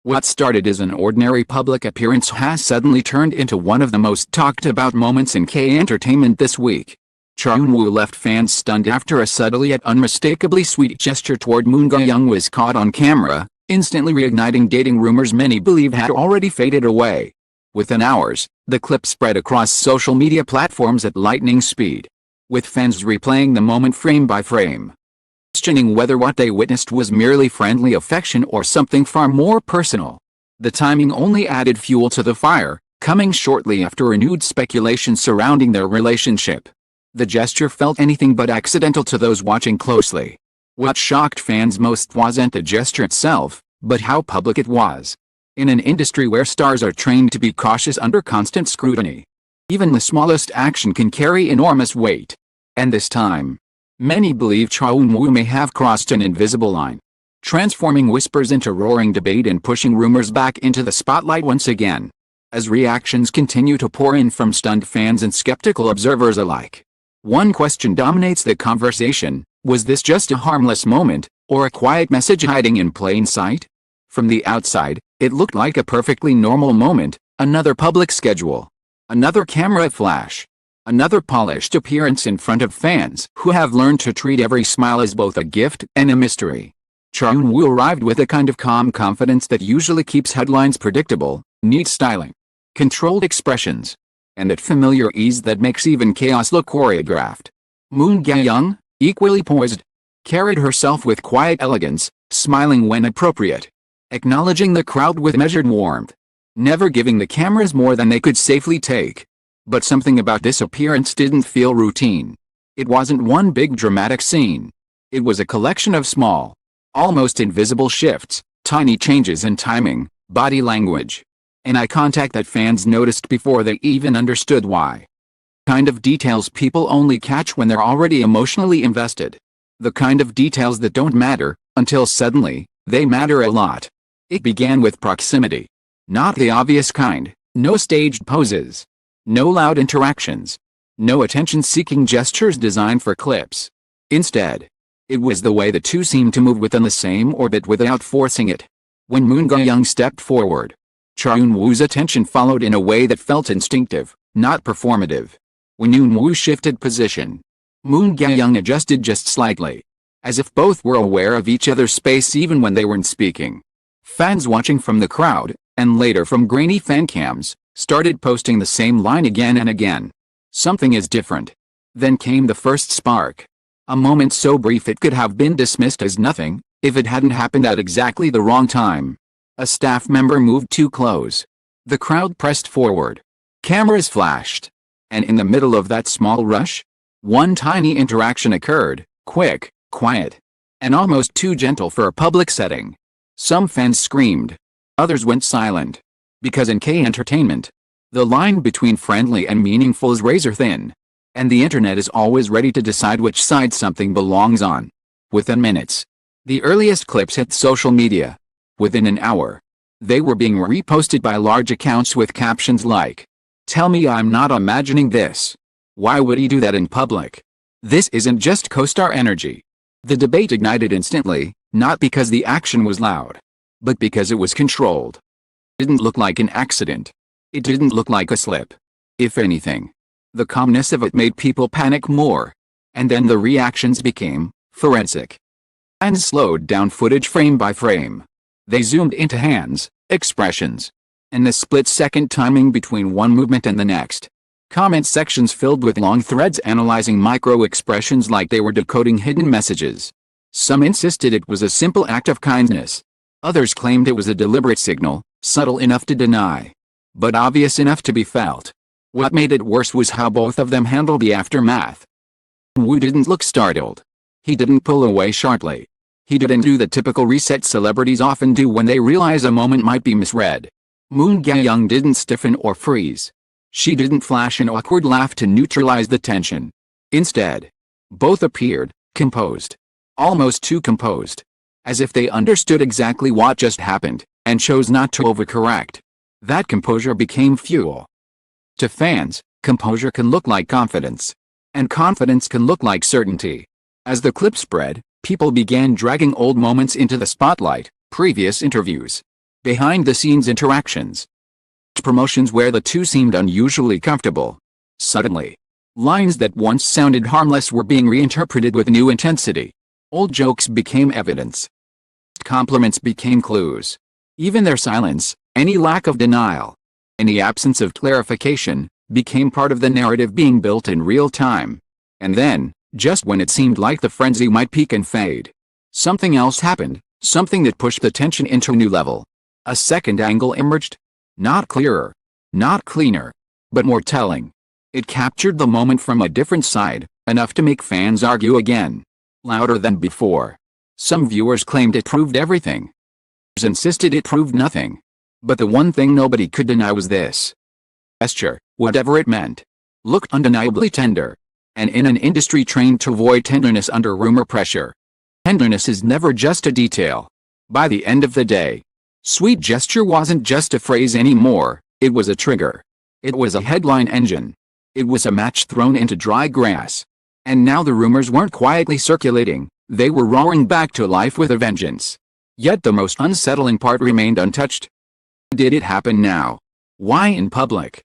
What started as an ordinary public appearance has suddenly turned into one of the most talked about moments in K-entertainment this week. Eun-woo left fans stunned after a subtle yet unmistakably sweet gesture toward Moon Ga-young was caught on camera, instantly reigniting dating rumors many believe had already faded away. Within hours, the clip spread across social media platforms at lightning speed, with fans replaying the moment frame by frame, questioning whether what they witnessed was merely friendly affection or something far more personal. The timing only added fuel to the fire, coming shortly after renewed speculation surrounding their relationship. The gesture felt anything but accidental to those watching closely. What shocked fans most wasn't the gesture itself, but how public it was. In an industry where stars are trained to be cautious under constant scrutiny, even the smallest action can carry enormous weight. And this time, many believe Eun-woo may have crossed an invisible line, transforming whispers into roaring debate and pushing rumors back into the spotlight once again. As reactions continue to pour in from stunned fans and skeptical observers alike, one question dominates the conversation: was this just a harmless moment, or a quiet message hiding in plain sight? From the outside, it looked like a perfectly normal moment, another public schedule, another camera flash, another polished appearance in front of fans who have learned to treat every smile as both a gift and a mystery. Eun-woo arrived with a kind of calm confidence that usually keeps headlines predictable, neat styling, controlled expressions, and that familiar ease that makes even chaos look choreographed. Moon Ga-young, equally poised, carried herself with quiet elegance, smiling when appropriate, acknowledging the crowd with measured warmth, never giving the cameras more than they could safely take. But something about this appearance didn't feel routine. It wasn't one big dramatic scene. It was a collection of small, almost invisible shifts, tiny changes in timing, body language, and eye contact that fans noticed before they even understood why. Kind of details people only catch when they're already emotionally invested. The kind of details that don't matter, until suddenly, they matter a lot. It began with proximity. Not the obvious kind, no staged poses, no loud interactions, no attention-seeking gestures designed for clips. Instead, it was the way the two seemed to move within the same orbit without forcing it. When Moon Ga-young stepped forward, Eun-woo's attention followed in a way that felt instinctive, not performative. When Eun-woo shifted position, Moon Ga-young adjusted just slightly, as if both were aware of each other's space even when they weren't speaking. Fans watching from the crowd, and later from grainy fan cams, started posting the same line again and again. Something is different. Then came the first spark. A moment so brief it could have been dismissed as nothing, if it hadn't happened at exactly the wrong time. A staff member moved too close. The crowd pressed forward. Cameras flashed. And in the middle of that small rush, one tiny interaction occurred, quick, quiet, and almost too gentle for a public setting. Some fans screamed. Others went silent. Because in K-entertainment, the line between friendly and meaningful is razor thin. And the internet is always ready to decide which side something belongs on. Within minutes, the earliest clips hit social media. Within an hour, they were being reposted by large accounts with captions like, "Tell me I'm not imagining this. Why would he do that in public? This isn't just co-star energy." The debate ignited instantly, not because the action was loud, but because it was controlled. It didn't look like an accident. It didn't look like a slip. If anything, the calmness of it made people panic more. And then the reactions became forensic. Fans slowed down footage frame by frame. They zoomed into hands, expressions, and the split-second timing between one movement and the next. Comment sections filled with long threads analyzing micro-expressions like they were decoding hidden messages. Some insisted it was a simple act of kindness. Others claimed it was a deliberate signal, subtle enough to deny, but obvious enough to be felt. What made it worse was how both of them handled the aftermath. Woo didn't look startled. He didn't pull away sharply. He didn't do the typical reset celebrities often do when they realize a moment might be misread. Moon Ga-young didn't stiffen or freeze. She didn't flash an awkward laugh to neutralize the tension. Instead, both appeared composed. Almost too composed. As if they understood exactly what just happened, and chose not to overcorrect. That composure became fuel. To fans, composure can look like confidence. And confidence can look like certainty. As the clip spread, people began dragging old moments into the spotlight, previous interviews, behind-the-scenes interactions, promotions where the two seemed unusually comfortable. Suddenly, lines that once sounded harmless were being reinterpreted with new intensity. Old jokes became evidence. Compliments became clues. Even their silence, any lack of denial, any absence of clarification, became part of the narrative being built in real time. And then, just when it seemed like the frenzy might peak and fade, something else happened, something that pushed the tension into a new level. A second angle emerged. Not clearer, not cleaner, but more telling. It captured the moment from a different side, enough to make fans argue again, louder than before. Some viewers claimed it proved everything. Others insisted it proved nothing. But the one thing nobody could deny was this gesture, whatever it meant, looked undeniably tender. And in an industry trained to avoid tenderness under rumor pressure, tenderness is never just a detail. By the end of the day, sweet gesture wasn't just a phrase anymore, it was a trigger. It was a headline engine. It was a match thrown into dry grass. And now the rumors weren't quietly circulating, they were roaring back to life with a vengeance. Yet the most unsettling part remained untouched. Did it happen now? Why in public?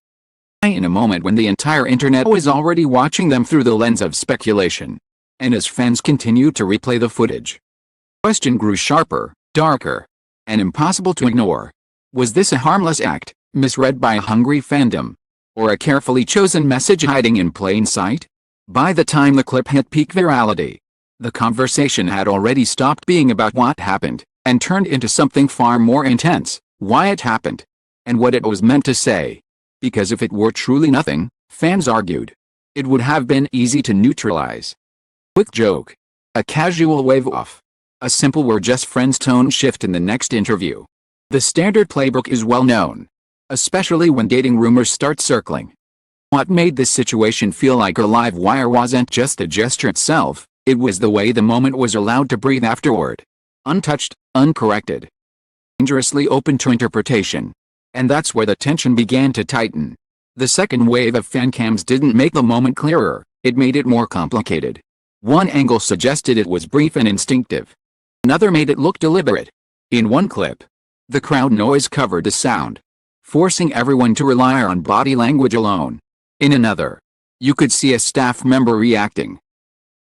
Why in a moment when the entire internet was already watching them through the lens of speculation? And as fans continued to replay the footage, the question grew sharper, darker, and impossible to ignore. Was this a harmless act, misread by a hungry fandom? Or a carefully chosen message hiding in plain sight? By the time the clip hit peak virality, the conversation had already stopped being about what happened, and turned into something far more intense: why it happened, and what it was meant to say. Because if it were truly nothing, fans argued, it would have been easy to neutralize. Quick joke. A casual wave off. A simple "we're just friends" tone shift in the next interview. The standard playbook is well known, especially when dating rumors start circling. What made this situation feel like a live wire wasn't just the gesture itself, it was the way the moment was allowed to breathe afterward. Untouched, uncorrected, dangerously open to interpretation. And that's where the tension began to tighten. The second wave of fan cams didn't make the moment clearer, it made it more complicated. One angle suggested it was brief and instinctive. Another made it look deliberate. In one clip, the crowd noise covered the sound, forcing everyone to rely on body language alone. In another, you could see a staff member reacting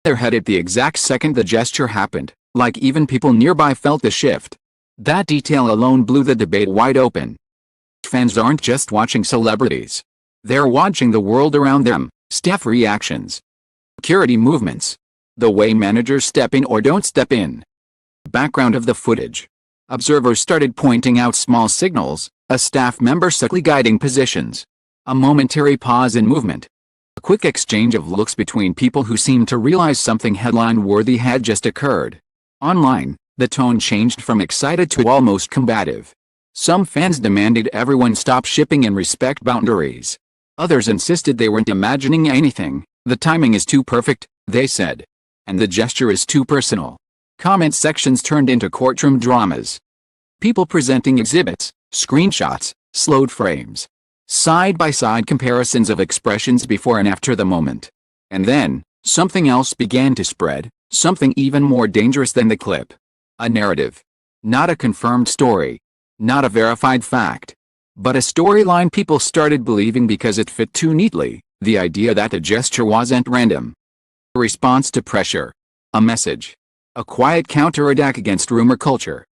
their head at the exact second the gesture happened, like even people nearby felt the shift. That detail alone blew the debate wide open. Fans aren't just watching celebrities. They're watching the world around them, staff reactions, security movements, the way managers step in or don't step in. Background of the footage. Observers started pointing out small signals, a staff member subtly guiding positions, a momentary pause in movement, a quick exchange of looks between people who seemed to realize something headline-worthy had just occurred. Online, the tone changed from excited to almost combative. Some fans demanded everyone stop shipping and respect boundaries. Others insisted they weren't imagining anything. The timing is too perfect, they said. And the gesture is too personal. Comment sections turned into courtroom dramas. People presenting exhibits, screenshots, slowed frames, side-by-side comparisons of expressions before and after the moment. And then, something else began to spread, something even more dangerous than the clip. A narrative. Not a confirmed story. Not a verified fact. But a storyline people started believing because it fit too neatly, the idea that the gesture wasn't random. A response to pressure. A message. A quiet counterattack against rumor culture.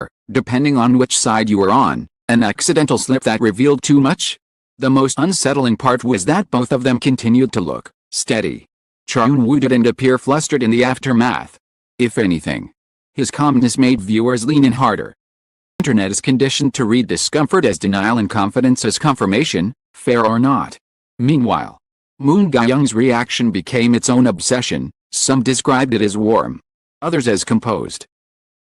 Or, depending on which side you were on, an accidental slip that revealed too much? The most unsettling part was that both of them continued to look steady. Eun-woo didn't appear flustered in the aftermath. If anything, his calmness made viewers lean in harder. The internet is conditioned to read discomfort as denial and confidence as confirmation, fair or not. Meanwhile, Moon Ga-young's reaction became its own obsession. Some described it as warm, others as composed,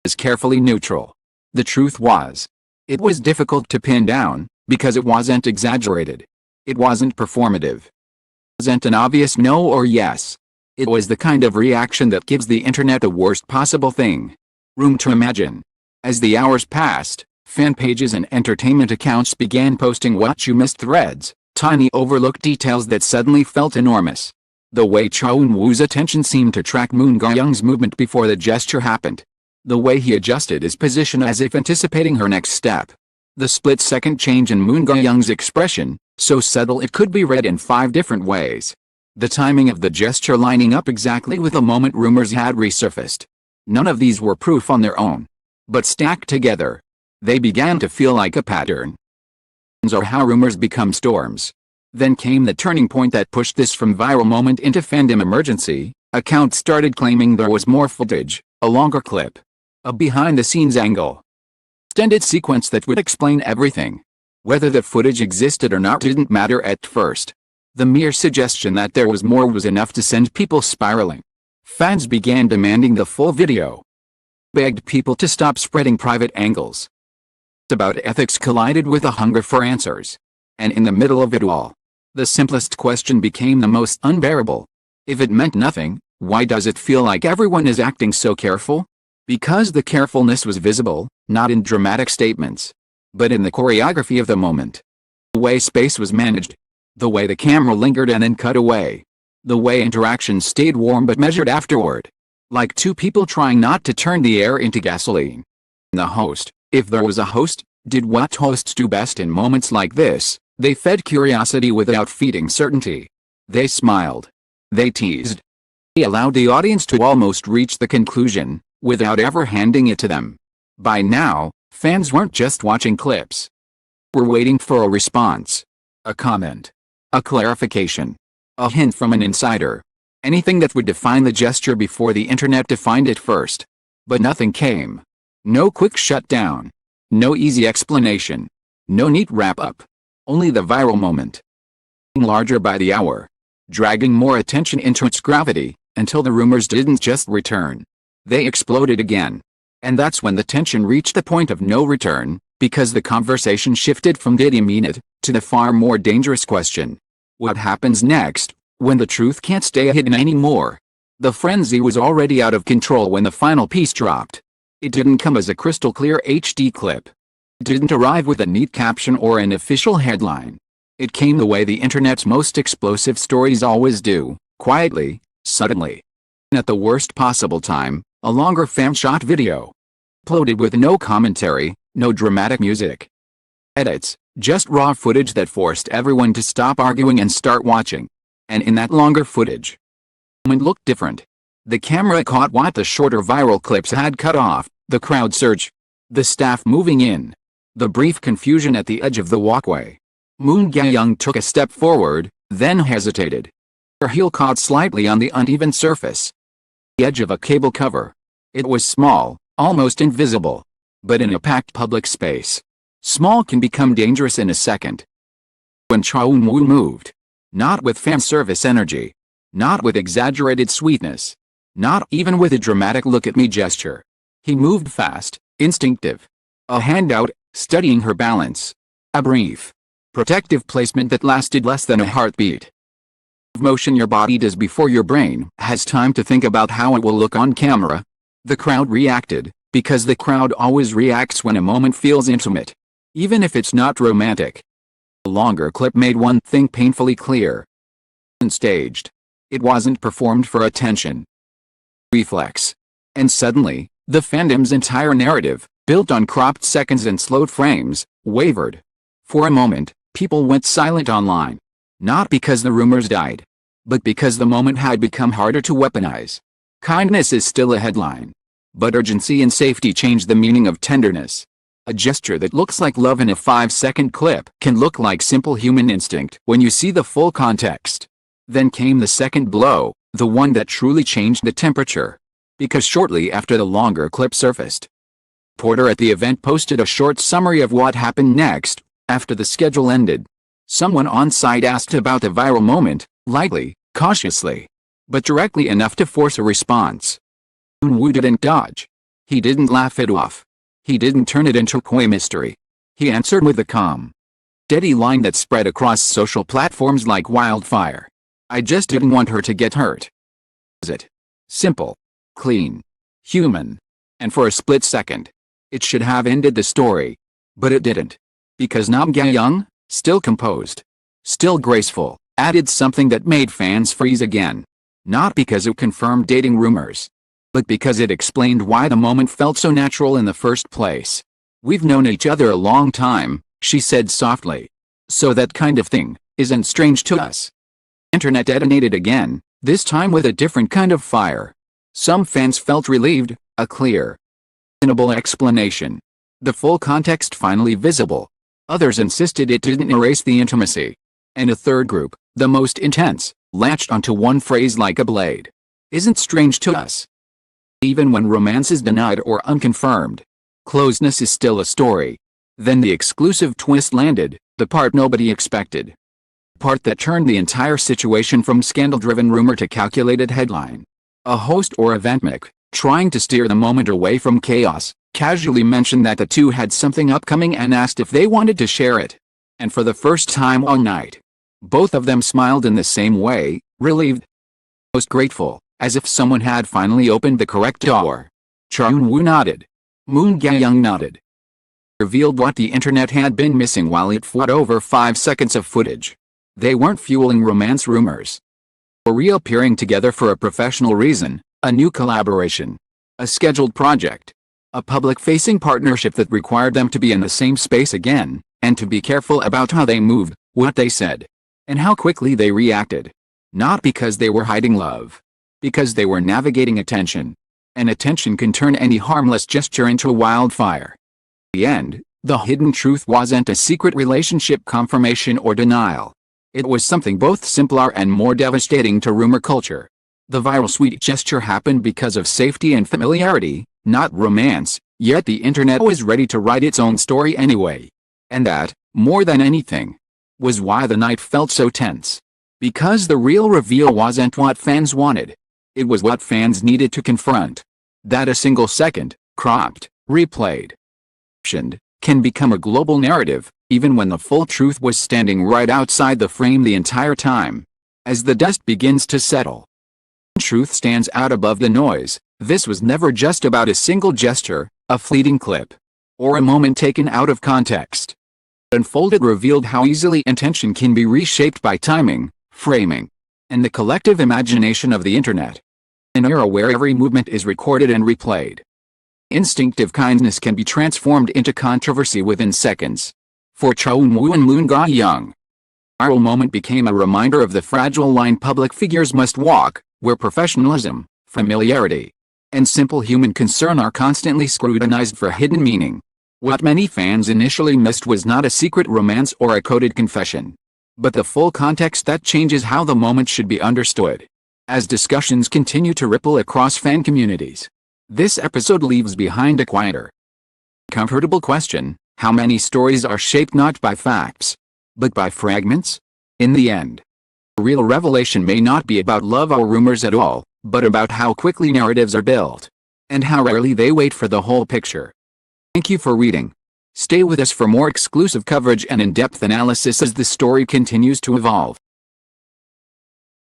as carefully neutral. The truth was, it was difficult to pin down, because it wasn't exaggerated. It wasn't performative. It wasn't an obvious no or yes. It was the kind of reaction that gives the internet the worst possible thing: room to imagine. As the hours passed, fan pages and entertainment accounts began posting "what you missed" threads, tiny overlooked details that suddenly felt enormous. The way Eun-woo's attention seemed to track Moon Ga-young's movement before the gesture happened. The way he adjusted his position as if anticipating her next step. The split-second change in Moon Ga-young's expression, so subtle it could be read in 5 different ways. The timing of the gesture lining up exactly with the moment rumors had resurfaced. None of these were proof on their own. But stacked together, they began to feel like a pattern. Or how rumors become storms. Then came the turning point that pushed this from viral moment into fandom emergency. Accounts started claiming there was more footage, a longer clip, a behind-the-scenes angle, extended sequence that would explain everything. Whether the footage existed or not didn't matter at first. The mere suggestion that there was more was enough to send people spiraling. Fans began demanding the full video. Begged people to stop spreading private angles. About ethics collided with a hunger for answers. And in the middle of it all, the simplest question became the most unbearable. If it meant nothing, why does it feel like everyone is acting so careful? Because the carefulness was visible, not in dramatic statements, but in the choreography of the moment. The way space was managed. The way the camera lingered and then cut away. The way interaction stayed warm but measured afterward. Like 2 people trying not to turn the air into gasoline. The host, if there was a host, did what hosts do best in moments like this. They fed curiosity without feeding certainty. They smiled. They teased. They allowed the audience to almost reach the conclusion, without ever handing it to them. By now, fans weren't just watching clips. We're waiting for a response. A comment. A clarification. A hint from an insider. Anything that would define the gesture before the internet defined it first. But nothing came. No quick shutdown. No easy explanation. No neat wrap-up. Only the viral moment. Larger by the hour. Dragging more attention into its gravity, until the rumors didn't just return. They exploded again. And that's when the tension reached the point of no return, because the conversation shifted from "did he mean it?" to the far more dangerous question. What happens next, when the truth can't stay hidden anymore? The frenzy was already out of control when the final piece dropped. It didn't come as a crystal-clear HD clip. It didn't arrive with a neat caption or an official headline. It came the way the internet's most explosive stories always do, quietly, suddenly. And at the worst possible time, a longer fan-shot video. Uploaded with no commentary, no dramatic music. Edits, just raw footage that forced everyone to stop arguing and start watching. And in that longer footage, the moment looked different. The camera caught what the shorter viral clips had cut off, the crowd surge, the staff moving in, the brief confusion at the edge of the walkway. Moon Ga-young took a step forward, then hesitated. Her heel caught slightly on the uneven surface. The edge of a cable cover. It was small, almost invisible. But in a packed public space, small can become dangerous in a second. When Eun-woo moved, not with fan service energy, not with exaggerated sweetness, not even with a dramatic look-at-me gesture. He moved fast, instinctive. A hand out, studying her balance. A brief, protective placement that lasted less than a heartbeat. Motion your body does before your brain has time to think about how it will look on camera. The crowd reacted, because the crowd always reacts when a moment feels intimate. Even if it's not romantic. The longer clip made one thing painfully clear. Unstaged. It wasn't performed for attention. Reflex. And suddenly, the fandom's entire narrative, built on cropped seconds and slowed frames, wavered. For a moment, people went silent online. Not because the rumors died, but because the moment had become harder to weaponize. Kindness is still a headline. But urgency and safety changed the meaning of tenderness. A gesture that looks like love in a 5-second clip can look like simple human instinct when you see the full context. Then came the second blow, the one that truly changed the temperature. Because shortly after the longer clip surfaced, Porter at the event posted a short summary of what happened next, after the schedule ended. Someone on site asked about the viral moment, lightly, cautiously, but directly enough to force a response. Eun-woo didn't dodge. He didn't laugh it off. He didn't turn it into coy mystery. He answered with a calm, steady line that spread across social platforms like wildfire. I just didn't want her to get hurt. Is it? Simple. Clean. Human. And for a split second, it should have ended the story. But it didn't. Because Nam Ga-young, still composed, still graceful, added something that made fans freeze again. Not because it confirmed dating rumors, but because it explained why the moment felt so natural in the first place. "We've known each other a long time," she said softly. "So that kind of thing isn't strange to us." Internet detonated again, this time with a different kind of fire. Some fans felt relieved, a clear, reasonable explanation, the full context finally visible. Others insisted it didn't erase the intimacy. And a third group, the most intense, latched onto one phrase like a blade. "Isn't strange to us." Even when romance is denied or unconfirmed, closeness is still a story. Then the exclusive twist landed, the part nobody expected. The part that turned the entire situation from scandal-driven rumor to calculated headline. A host or event mic, trying to steer the moment away from chaos, casually mentioned that the two had something upcoming and asked if they wanted to share it. And for the first time all night, both of them smiled in the same way, relieved, most grateful, as if someone had finally opened the correct door. Eun-woo nodded. Moon Ga-young nodded. Revealed what the internet had been missing while it fought over 5 seconds of footage. They weren't fueling romance rumors. They were reappearing together for a professional reason, a new collaboration, a scheduled project, a public-facing partnership that required them to be in the same space again, and to be careful about how they moved, what they said, and how quickly they reacted. Not because they were hiding love. Because they were navigating attention. And attention can turn any harmless gesture into a wildfire. In the end, the hidden truth wasn't a secret relationship confirmation or denial. It was something both simpler and more devastating to rumor culture. The viral sweet gesture happened because of safety and familiarity, not romance, yet the internet was ready to write its own story anyway. And that, more than anything, was why the night felt so tense. Because the real reveal wasn't what fans wanted. It was what fans needed to confront. That a single second, cropped, replayed, captioned, can become a global narrative, even when the full truth was standing right outside the frame the entire time. As the dust begins to settle, truth stands out above the noise. This was never just about a single gesture, a fleeting clip, or a moment taken out of context. Unfolded revealed how easily intention can be reshaped by timing, framing, and the collective imagination of the internet. An era where every movement is recorded and replayed. Instinctive kindness can be transformed into controversy within seconds. For Eun-woo and Moon Ga-young, the viral moment became a reminder of the fragile line public figures must walk, where professionalism, familiarity, and simple human concern are constantly scrutinized for hidden meaning. What many fans initially missed was not a secret romance or a coded confession, but the full context that changes how the moment should be understood. As discussions continue to ripple across fan communities, this episode leaves behind a quieter, comfortable question: how many stories are shaped not by facts, but by fragments? In the end, the real revelation may not be about love or rumors at all, but about how quickly narratives are built, and how rarely they wait for the whole picture. Thank you for reading. Stay with us for more exclusive coverage and in-depth analysis as the story continues to evolve.